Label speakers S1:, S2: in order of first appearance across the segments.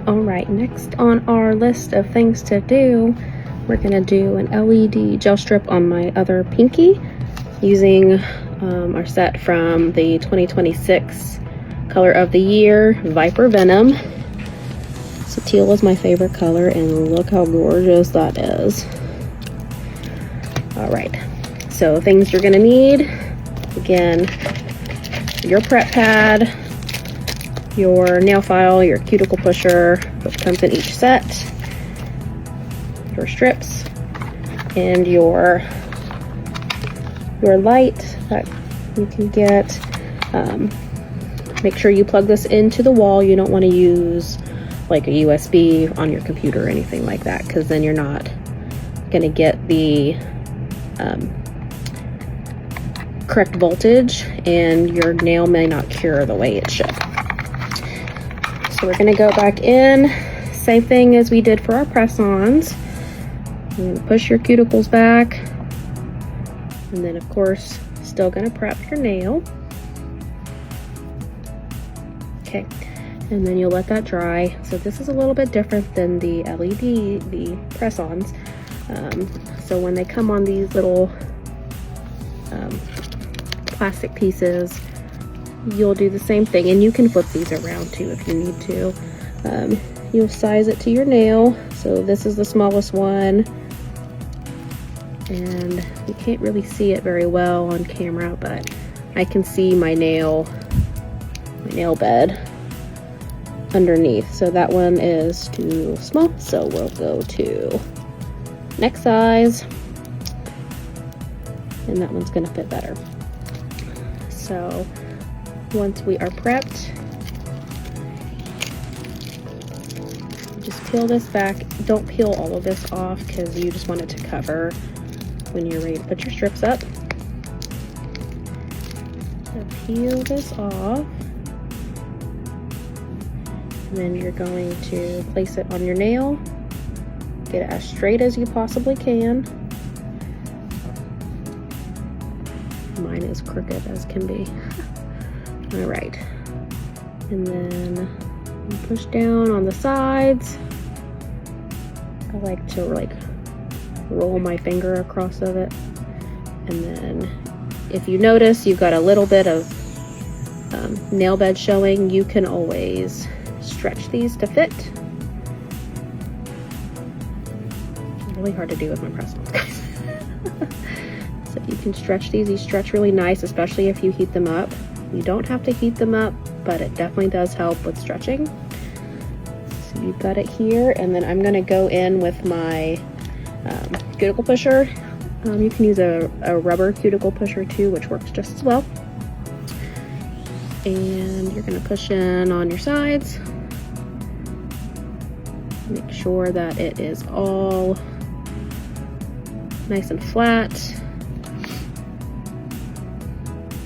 S1: All right, next on our list of things to do, we're gonna do an LED gel strip on my other pinky using our set from the 2026 Color of the Year Viper Venom. So teal was my favorite color, and look how gorgeous that is. All right, so things you're gonna need, again, your prep pad, your nail file, your cuticle pusher, which comes in each set, your strips, and your light that you can get. Make sure you plug this into the wall. You don't want to use like a USB on your computer or anything like that, because then you're not going to get the correct voltage and your nail may not cure the way it should. So we're going to go back in, same thing as we did for our press-ons. You're going to push your cuticles back, and then of course still going to prep your nail. Okay, and then you'll let that dry. So this is a little bit different than the LED, the press-ons. So when they come on these little plastic pieces, you'll do the same thing, and you can flip these around too if you need to. You'll size it to your nail. So this is the smallest one, and you can't really see it very well on camera, but I can see my nail bed underneath. So that one is too small, so we'll go to next size, and that one's gonna fit better. So once we are prepped, just peel this back. Don't peel all of this off because you just want it to cover when you're ready to put your strips up. So peel this off, and then you're going to place it on your nail. Get it as straight as you possibly can. Mine is crooked as can be. All right, and then you push down on the sides. I like to roll my finger across of it, and then if you notice you've got a little bit of nail bed showing, you can always stretch these to fit. It's really hard to do with my press-ons, guys. So you can stretch these. These stretch really nice, especially if you heat them up. You don't have to heat them up, but it definitely does help with stretching. So you've got it here, and then I'm gonna go in with my cuticle pusher. You can use a rubber cuticle pusher too, which works just as well. And you're gonna push in on your sides. Make sure that it is all nice and flat.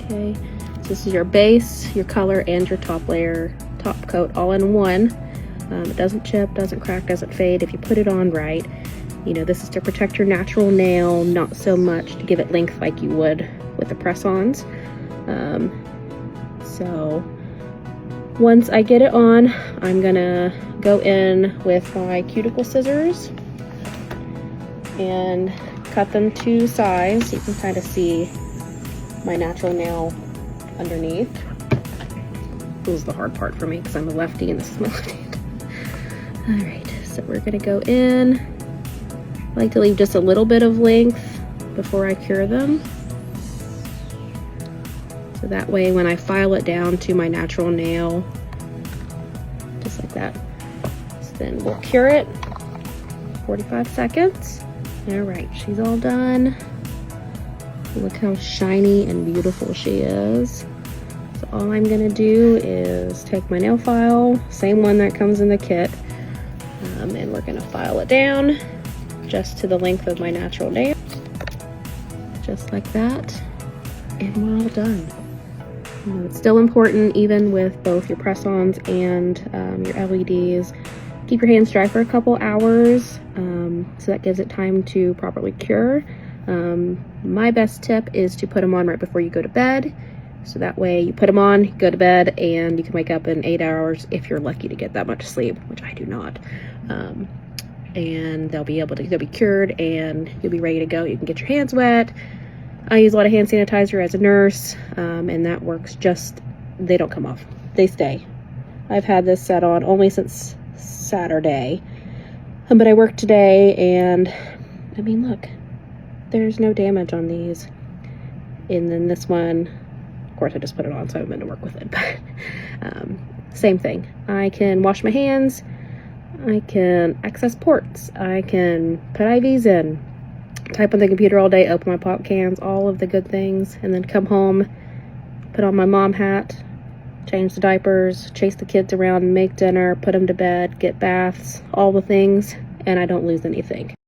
S1: Okay, so this is your base, your color, and your top layer, top coat all in one. It doesn't chip, doesn't crack, doesn't fade if you put it on right. You know, this is to protect your natural nail, not so much to give it length like you would with the press-ons. So once I get it on, I'm gonna go in with my cuticle scissors and cut them to size so you can kind of see my natural nail underneath. This is the hard part for me because I'm a lefty and this is my left hand. All right, so we're gonna go in. I like to leave just a little bit of length before I cure them. So that way when I file it down to my natural nail, just like that. So then we'll cure it, 45 seconds. All right, she's all done. Look how shiny and beautiful she is. So all I'm gonna do is take my nail file, same one that comes in the kit, and we're gonna file it down just to the length of my natural nail, just like that, and we're all done. You know, it's still important, even with both your press-ons and your LEDs, keep your hands dry for a couple hours, so that gives it time to properly cure. My best tip is to put them on right before you go to bed. So that way you put them on, go to bed, and you can wake up in 8 hours if you're lucky to get that much sleep, which I do not. And they'll be cured, and you'll be ready to go. You can get your hands wet. I use a lot of hand sanitizer as a nurse, and that works they don't come off. They stay. I've had this set on only since Saturday, but I worked today, and I mean, look, there's no damage on these. And then this one, of course, I just put it on, so I haven't been to work with it, but same thing. I can wash my hands, I can access ports, I can put IVs in, type on the computer all day, open my pop cans, all of the good things, and then come home, put on my mom hat, change the diapers, chase the kids around, make dinner, put them to bed, get baths, all the things, and I don't lose anything.